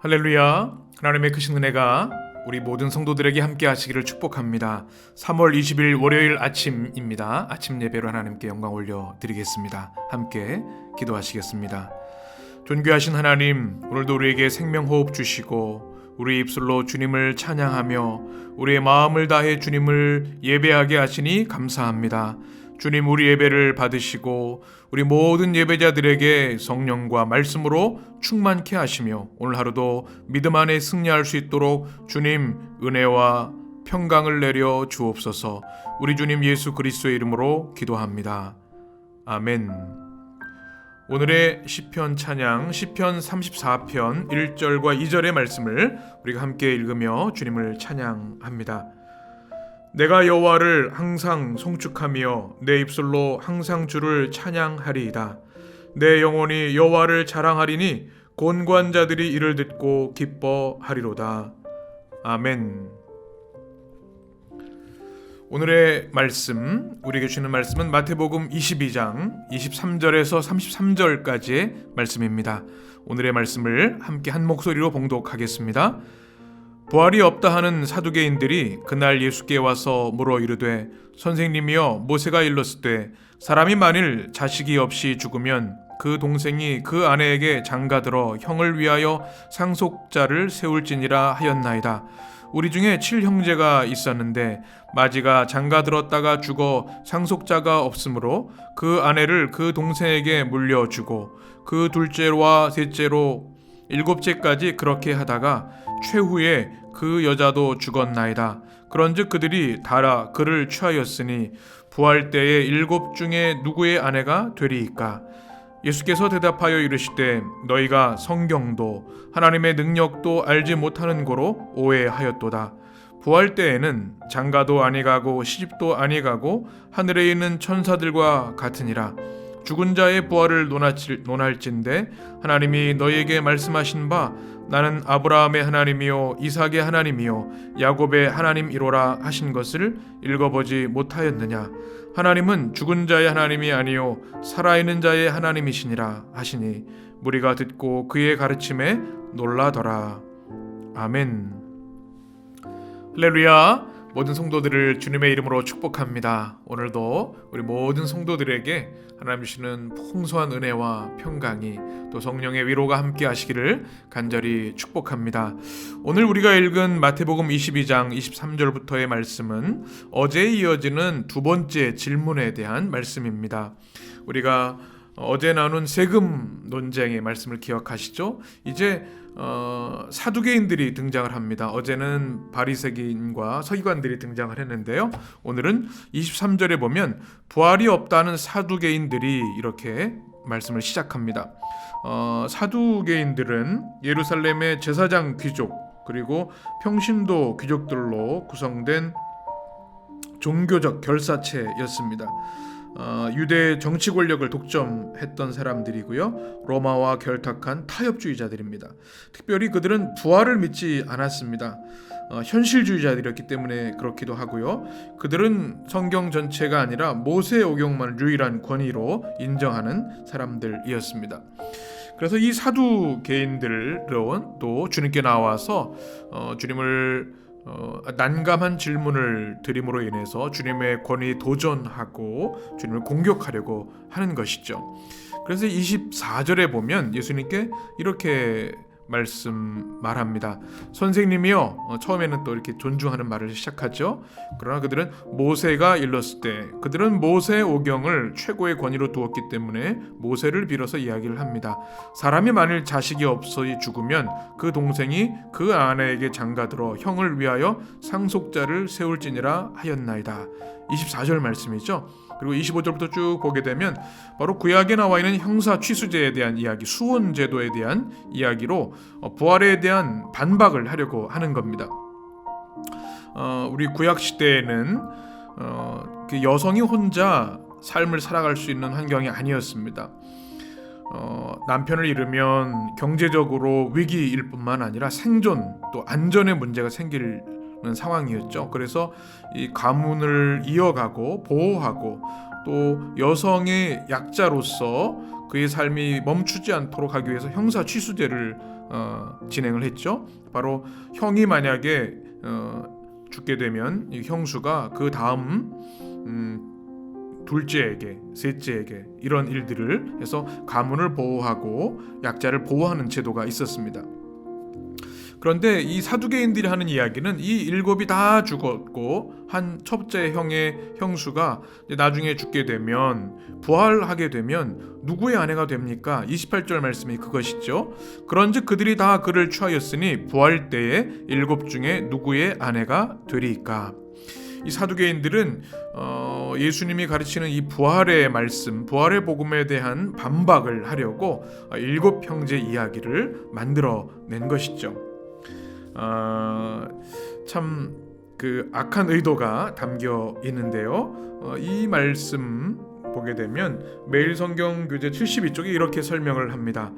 할렐루야. 하나님의 크신 은혜가 우리 모든 성도들에게 함께 하시기를 축복합니다. 3월 20일 월요일 아침입니다. 아침 예배로 하나님께 영광 올려드리겠습니다. 함께 기도하시겠습니다. 존귀하신 하나님, 오늘도 우리에게 생명호흡 주시고 우리 입술로 주님을 찬양하며 우리의 마음을 다해 주님을 예배하게 하시니 감사합니다. 주님, 우리 예배를 받으시고 우리 모든 예배자들에게 성령과 말씀으로 충만케 하시며 오늘 하루도 믿음 안에 승리할 수 있도록 주님 은혜와 평강을 내려 주옵소서. 우리 주님 예수 그리스도의 이름으로 기도합니다. 아멘. 오늘의 시편 찬양 시편 34편 1절과 2절의 말씀을 우리가 함께 읽으며 주님을 찬양합니다. 내가 여호와를 항상 송축하며 내 입술로 항상 주를 찬양하리이다. 내 영혼이 여호와를 자랑하리니 곤고한 자들이 이를 듣고 기뻐하리로다. 아멘. 오늘의 말씀, 우리에게 주는 말씀은 마태복음 22장 23절에서 33절까지의 말씀입니다. 오늘의 말씀을 함께 한 목소리로 봉독하겠습니다. 부활이 없다 하는 사두개인들이 그날 예수께 와서 물어 이르되, 선생님이여, 모세가 일렀으되 사람이 만일 자식이 없이 죽으면 그 동생이 그 아내에게 장가들어 형을 위하여 상속자를 세울지니라 하였나이다. 우리 중에 7형제가 있었는데 마지가 장가들었다가 죽어 상속자가 없으므로 그 아내를 그 동생에게 물려주고 그 둘째와 셋째로 일곱째까지 그렇게 하다가 최후에 그 여자도 죽었나이다. 그런즉 그들이 다 그를 취하였으니 부활 때에 7 중에 누구의 아내가 되리이까? 예수께서 대답하여 이르시되, 너희가 성경도 하나님의 능력도 알지 못하는 고로 오해하였도다. 부활 때에는 장가도 아니가고 시집도 아니가고 하늘에 있는 천사들과 같으니라. 죽은 자의 부활을 논할진대 하나님이 너희에게 말씀하신 바 나는 아브라함의 하나님이요 이삭의 하나님이요 야곱의 하나님이로라 하신 것을 읽어보지 못하였느냐? 하나님은 죽은 자의 하나님이 아니요 살아있는 자의 하나님이시니라 하시니 무리가 듣고 그의 가르침에 놀라더라. 아멘. 할렐루야. 모든 성도들을 주님의 이름으로 축복합니다. 오늘도 우리 모든 성도들에게 하나님 주시는 풍성한 은혜와 평강이 또 성령의 위로가 함께 하시기를 간절히 축복합니다. 오늘 우리가 읽은 마태복음 22장 23절부터의 말씀은 어제에 이어지는 두 번째 질문에 대한 말씀입니다. 우리가 어제 나눈 세금 논쟁의 말씀을 기억하시죠? 이제 사두개인들이 등장을 합니다. 어제는 바리새인과 서기관들이 등장을 했는데요. 오늘은 23절에 보면 부활이 없다는 사두개인들이 이렇게 말씀을 시작합니다. 사두개인들은 예루살렘의 제사장 귀족 그리고 평신도 귀족들로 구성된 종교적 결사체였습니다. 유대의 정치 권력을 독점했던 사람들이고요. 로마와 결탁한 타협주의자들입니다. 특별히 그들은 부활을 믿지 않았습니다. 현실주의자들이었기 때문에 그렇기도 하고요. 그들은 성경 전체가 아니라 모세 오경만을 유일한 권위로 인정하는 사람들이었습니다. 그래서 이 사두개인들은 또 주님께 나와서 주님을 난감한 질문을 드림으로 인해서 주님의 권위 도전하고 주님을 공격하려고 하는 것이죠. 그래서 24절에 보면 예수님께 이렇게 말합니다. 선생님이요. 처음에는 또 이렇게 존중하는 말을 시작하죠. 그러나 그들은 모세가 일렀을 때 그들은 모세 오경을 최고의 권위로 두었기 때문에 모세를 빌어서 이야기를 합니다. 사람이 만일 자식이 없어 죽으면 그 동생이 그 아내에게 장가들어 형을 위하여 상속자를 세울지니라 하였나이다. 24절 말씀이죠. 그리고 25절부터 쭉 보게 되면 바로 구약에 나와 있는 형사 취수제에 대한 이야기, 수혼제도에 대한 이야기로 부활에 대한 반박을 하려고 하는 겁니다. 우리 구약 시대에는 그 여성이 혼자 삶을 살아갈 수 있는 환경이 아니었습니다. 남편을 잃으면 경제적으로 위기일 뿐만 아니라 생존 또 안전의 문제가 생길 상황이었죠. 그래서 이 가문을 이어가고 보호하고 또 여성의 약자로서 그의 삶이 멈추지 않도록 하기 위해서 형사 취수제를 진행을 했죠. 바로 형이 만약에 죽게 되면 이 형수가 그 다음 둘째에게, 셋째에게 이런 일들을 해서 가문을 보호하고 약자를 보호하는 제도가 있었습니다. 그런데 이 사두개인들이 하는 이야기는 이 일곱이 다 죽었고 한 첫째 형의 형수가 나중에 죽게 되면 부활하게 되면 누구의 아내가 됩니까? 28절 말씀이 그것이죠. 그런즉 그들이 다 그를 취하였으니 부활 때에 일곱 중에 누구의 아내가 되리이까? 이 사두개인들은 예수님이 가르치는 이 부활의 말씀, 부활의 복음에 대한 반박을 하려고 일곱 형제 이야기를 만들어낸 것이죠. 참 그 악한 의도가 담겨 있는데요. 이 말씀 보게 되면 매일 성경 교재 72쪽에 이렇게 설명을 합니다.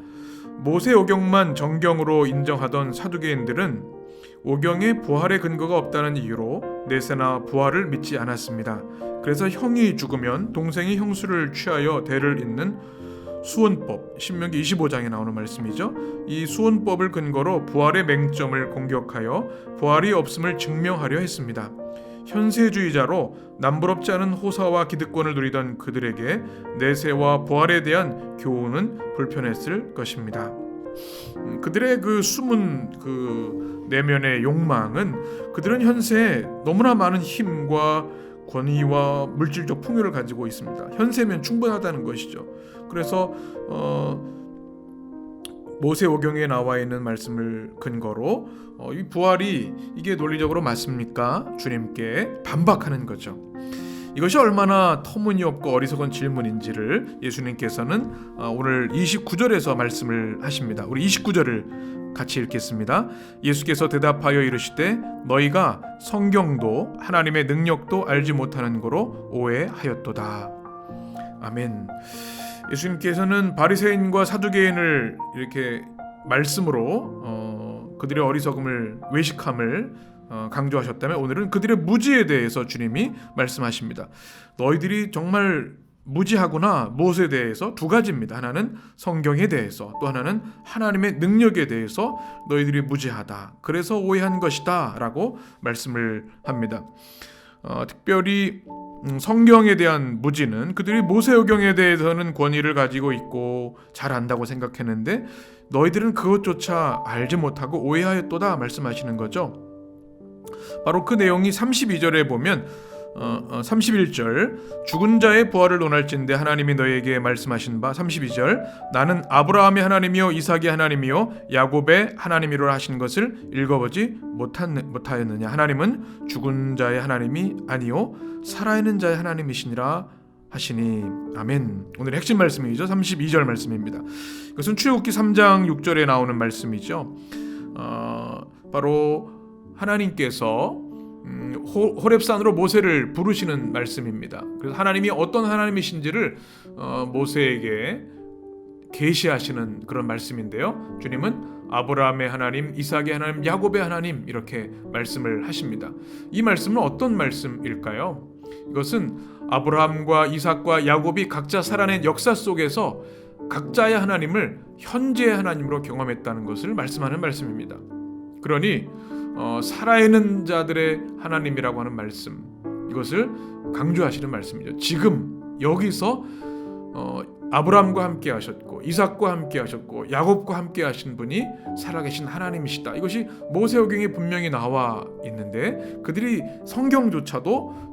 모세 오경만 정경으로 인정하던 사두개인들은 오경에 부활의 근거가 없다는 이유로 내세나 부활을 믿지 않았습니다. 그래서 형이 죽으면 동생이 형수를 취하여 대를 잇는 수원법, 신명기 25장에 나오는 말씀이죠. 이 수원법을 근거로 부활의 맹점을 공격하여 부활이 없음을 증명하려 했습니다. 현세주의자로 남부럽지 않은 호사와 기득권을 누리던 그들에게 내세와 부활에 대한 교훈은 불편했을 것입니다. 그들의 그 숨은 그 내면의 욕망은 그들은 현세에 너무나 많은 힘과 권위와 물질적 풍요를 가지고 있습니다. 현세면 충분하다는 것이죠. 그래서 모세오경에 나와 있는 말씀을 근거로 이 부활이 이게 논리적으로 맞습니까? 주님께 반박하는 거죠. 이것이 얼마나 터무니없고 어리석은 질문인지를 예수님께서는 오늘 29절에서 말씀을 하십니다. 우리 29절을 같이 읽겠습니다. 예수께서 대답하여 이르시되 너희가 성경도 하나님의 능력도 알지 못하는 거로 오해하였도다. 아멘. 예수님께서는 바리새인과 사두개인을 이렇게 말씀으로 그들의 어리석음을, 외식함을 강조하셨다면 오늘은 그들의 무지에 대해서 주님이 말씀하십니다. 너희들이 정말 무지하구나. 무엇에 대해서? 두 가지입니다. 하나는 성경에 대해서, 또 하나는 하나님의 능력에 대해서 너희들이 무지하다. 그래서 오해한 것이다 라고 말씀을 합니다. 특별히 성경에 대한 무지는 그들이 모세오경에 대해서는 권위를 가지고 있고 잘 안다고 생각했는데 너희들은 그것조차 알지 못하고 오해하였도다 말씀하시는 거죠. 바로 그 내용이 32절에 보면 31절 죽은 자의 부활을 논할진대 하나님이 너희에게 말씀하신 바 32절 나는 아브라함의 하나님이요 이삭의 하나님이요 야곱의 하나님이로라 하신 것을 읽어보지 못하였느냐. 하나님은 죽은 자의 하나님이 아니요 살아있는 자의 하나님이시니라 하시니. 아멘. 오늘의 핵심 말씀이죠. 32절 말씀입니다. 이것은 출애굽기 3장 6절에 나오는 말씀이죠. 바로 하나님께서 호렙산으로 모세를 부르시는 말씀입니다. 그래서 하나님이 어떤 하나님이신지를 모세에게 계시하시는 그런 말씀인데요. 주님은 아브라함의 하나님, 이삭의 하나님, 야곱의 하나님 이렇게 말씀을 하십니다. 이 말씀은 어떤 말씀일까요? 이것은 아브라함과 이삭과 야곱이 각자 살아낸 역사 속에서 각자의 하나님을 현재의 하나님으로 경험했다는 것을 말씀하는 말씀입니다. 그러니 살아있는 자들의 하나님이라고 하는 말씀, 이것을 강조하시는 말씀이죠. 지금 여기서 아브라함과 함께 하셨고 이삭과 함께 하셨고 야곱과 함께 하신 분이 살아계신 하나님이시다. 이것이 모세오경에 분명히 나와 있는데 그들이 성경조차도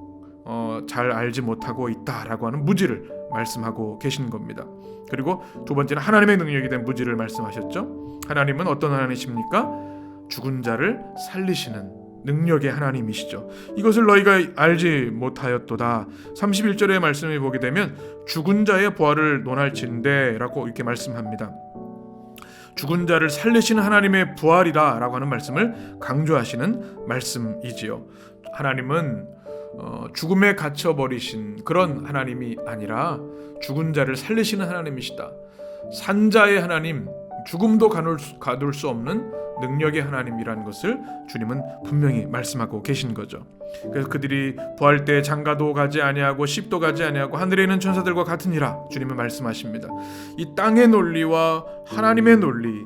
잘 알지 못하고 있다라고 하는 무지를 말씀하고 계신 겁니다. 그리고 두 번째는 하나님의 능력에 대한 무지를 말씀하셨죠. 하나님은 어떤 하나님이십니까? 죽은 자를 살리시는 능력의 하나님이시죠. 이것을 너희가 알지 못하였도다. 31절의 말씀을 보게 되면 죽은 자의 부활을 논할진대 라고 이렇게 말씀합니다. 죽은 자를 살리시는 하나님의 부활이다 라고 하는 말씀을 강조하시는 말씀이지요. 하나님은 죽음에 갇혀버리신 그런 하나님이 아니라 죽은 자를 살리시는 하나님이시다. 산자의 하나님, 죽음도 가둘 수 없는 능력의 하나님이라는 것을 주님은 분명히 말씀하고 계신 거죠. 그래서 그들이 부활 때 장가도 가지 아니하고 십도 가지 아니하고 하늘에 있는 천사들과 같으니라 주님은 말씀하십니다. 이 땅의 논리와 하나님의 논리,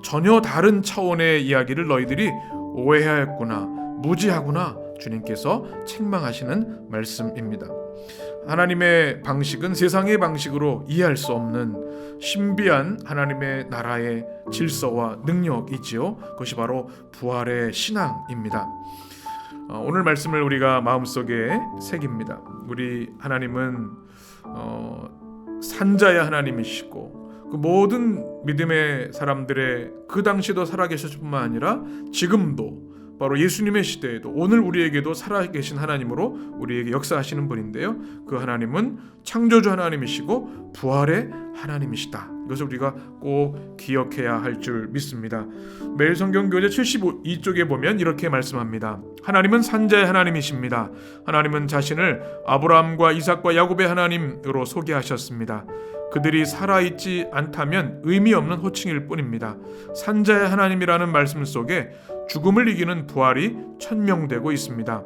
전혀 다른 차원의 이야기를 너희들이 오해하였구나, 무지하구나 주님께서 책망하시는 말씀입니다. 하나님의 방식은 세상의 방식으로 이해할 수 없는 신비한 하나님의 나라의 질서와 능력이지요. 그것이 바로 부활의 신앙입니다. 오늘 말씀을 우리가 마음속에 새깁니다. 우리 하나님은 산자의 하나님이시고 그 모든 믿음의 사람들의 그 당시도 살아계셨을 뿐만 아니라 지금도 바로 예수님의 시대에도 오늘 우리에게도 살아계신 하나님으로 우리에게 역사하시는 분인데요. 그 하나님은 창조주 하나님이시고 부활의 하나님이시다. 이것을 우리가 꼭 기억해야 할 줄 믿습니다. 매일 성경 교재 72쪽에 보면 이렇게 말씀합니다. 하나님은 산자의 하나님이십니다. 하나님은 자신을 아브라함과 이삭과 야곱의 하나님으로 소개하셨습니다. 그들이 살아있지 않다면 의미 없는 호칭일 뿐입니다. 산자의 하나님이라는 말씀 속에 죽음을 이기는 부활이 천명되고 있습니다.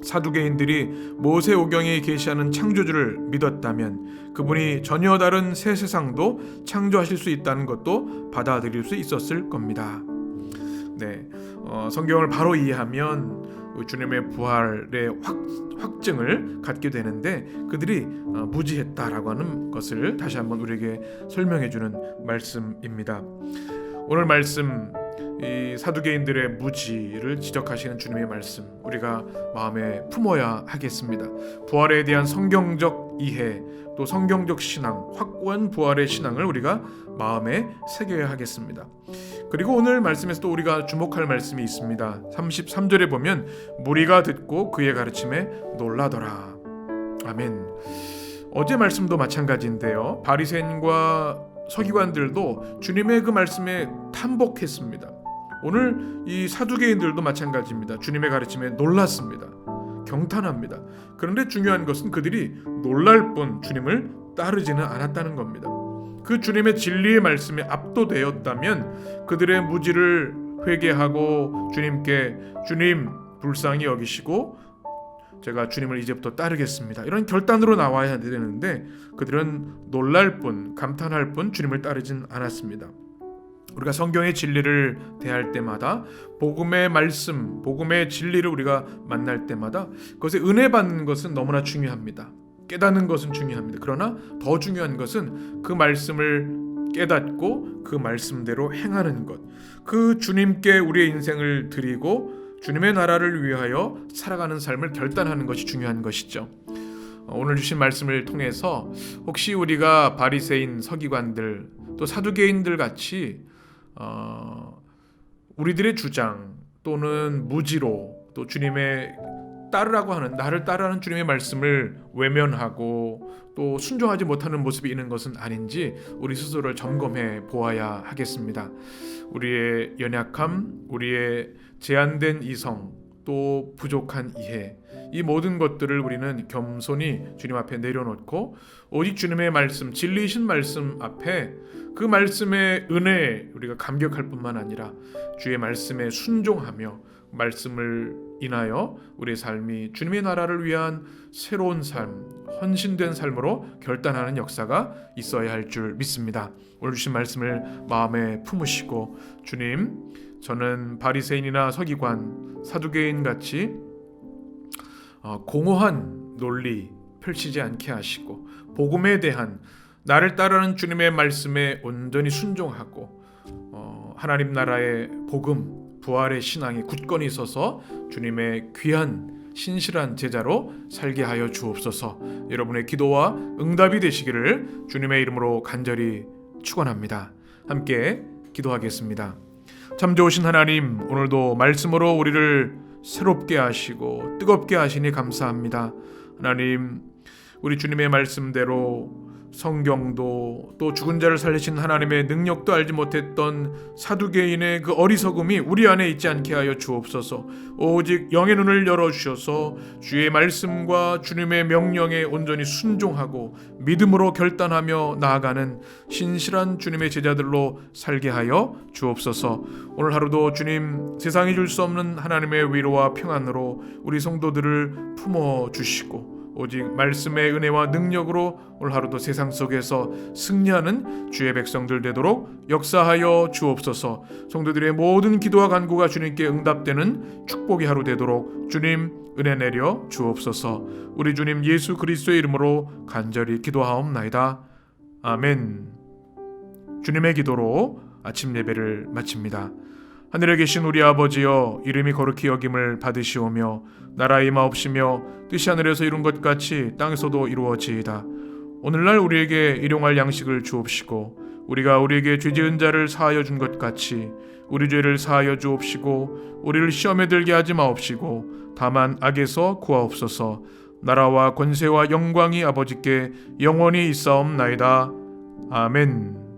사두개인들이 모세오경에 계시하는 창조주를 믿었다면 그분이 전혀 다른 새 세상도 창조하실 수 있다는 것도 받아들일 수 있었을 겁니다. 성경을 바로 이해하면 주님의 부활의 확증을 갖게 되는데 그들이 무지했다라고 하는 것을 다시 한번 우리에게 설명해 주는 말씀입니다. 오늘 말씀 이 사두개인들의 무지를 지적하시는 주님의 말씀 우리가 마음에 품어야 하겠습니다. 부활에 대한 성경적 이해 또 성경적 신앙, 확고한 부활의 신앙을 우리가 마음에 새겨야 하겠습니다. 그리고 오늘 말씀에서 또 우리가 주목할 말씀이 있습니다. 33절에 보면 무리가 듣고 그의 가르침에 놀라더라. 아멘. 어제 말씀도 마찬가지인데요. 바리새인과 서기관들도 주님의 그 말씀에 탐복했습니다. 오늘 이 사두개인들도 마찬가지입니다. 주님의 가르침에 놀랐습니다. 경탄합니다. 그런데 중요한 것은 그들이 놀랄 뿐 주님을 따르지는 않았다는 겁니다. 그 주님의 진리의 말씀에 압도되었다면 그들의 무지를 회개하고 주님께 주님 불쌍히 여기시고 제가 주님을 이제부터 따르겠습니다. 이런 결단으로 나와야 되는데 그들은 놀랄 뿐 감탄할 뿐 주님을 따르진 않았습니다. 우리가 성경의 진리를 대할 때마다 복음의 말씀, 복음의 진리를 우리가 만날 때마다 그것에 은혜 받는 것은 너무나 중요합니다. 깨닫는 것은 중요합니다. 그러나 더 중요한 것은 그 말씀을 깨닫고 그 말씀대로 행하는 것, 그 주님께 우리의 인생을 드리고 주님의 나라를 위하여 살아가는 삶을 결단하는 것이 중요한 것이죠. 오늘 주신 말씀을 통해서 혹시 우리가 바리새인, 서기관들 또 사두개인들 같이 우리들의 주장 또는 무지로 또 주님의 따르라고 하는 나를 따르라는 주님의 말씀을 외면하고 또 순종하지 못하는 모습이 있는 것은 아닌지 우리 스스로를 점검해 보아야 하겠습니다. 우리의 연약함, 우리의 제한된 이성, 또 부족한 이해, 이 모든 것들을 우리는 겸손히 주님 앞에 내려놓고 오직 주님의 말씀, 진리이신 말씀 앞에 그 말씀의 은혜에 우리가 감격할 뿐만 아니라 주의 말씀에 순종하며 말씀을 인하여 우리의 삶이 주님의 나라를 위한 새로운 삶, 헌신된 삶으로 결단하는 역사가 있어야 할 줄 믿습니다. 오늘 주신 말씀을 마음에 품으시고 주님, 저는 바리새인이나 서기관, 사두개인 같이 공허한 논리 펼치지 않게 하시고 복음에 대한 나를 따르는 주님의 말씀에 온전히 순종하고 하나님 나라의 복음, 부활의 신앙에 굳건히 서서 주님의 귀한 신실한 제자로 살게 하여 주옵소서. 여러분의 기도와 응답이 되시기를 주님의 이름으로 간절히 축원합니다. 함께 기도하겠습니다. 참 좋으신 하나님, 오늘도 말씀으로 우리를 새롭게 하시고 뜨겁게 하시니 감사합니다. 하나님, 우리 주님의 말씀대로 성경도 또 죽은 자를 살리신 하나님의 능력도 알지 못했던 사두개인의 그 어리석음이 우리 안에 있지 않게 하여 주옵소서. 오직 영의 눈을 열어주셔서 주의 말씀과 주님의 명령에 온전히 순종하고 믿음으로 결단하며 나아가는 신실한 주님의 제자들로 살게 하여 주옵소서. 오늘 하루도 주님, 세상이 줄 수 없는 하나님의 위로와 평안으로 우리 성도들을 품어주시고 오직 말씀의 은혜와 능력으로 오늘 하루도 세상 속에서 승리하는 주의 백성들 되도록 역사하여 주옵소서. 성도들의 모든 기도와 간구가 주님께 응답되는 축복의 하루 되도록 주님 은혜 내려 주옵소서. 우리 주님 예수 그리스도의 이름으로 간절히 기도하옵나이다. 아멘. 주님의 기도로 아침 예배를 마칩니다. 하늘에 계신 우리 아버지여, 이름이 거룩히 여김을 받으시오며 나라의 임하옵시며 뜻이 하늘에서 이룬 것 같이 땅에서도 이루어지이다. 오늘날 우리에게 일용할 양식을 주옵시고 우리가 우리에게 죄 지은 자를 사하여 준 것 같이 우리 죄를 사하여 주옵시고 우리를 시험에 들게 하지 마옵시고 다만 악에서 구하옵소서. 나라와 권세와 영광이 아버지께 영원히 있사옵나이다. 아멘.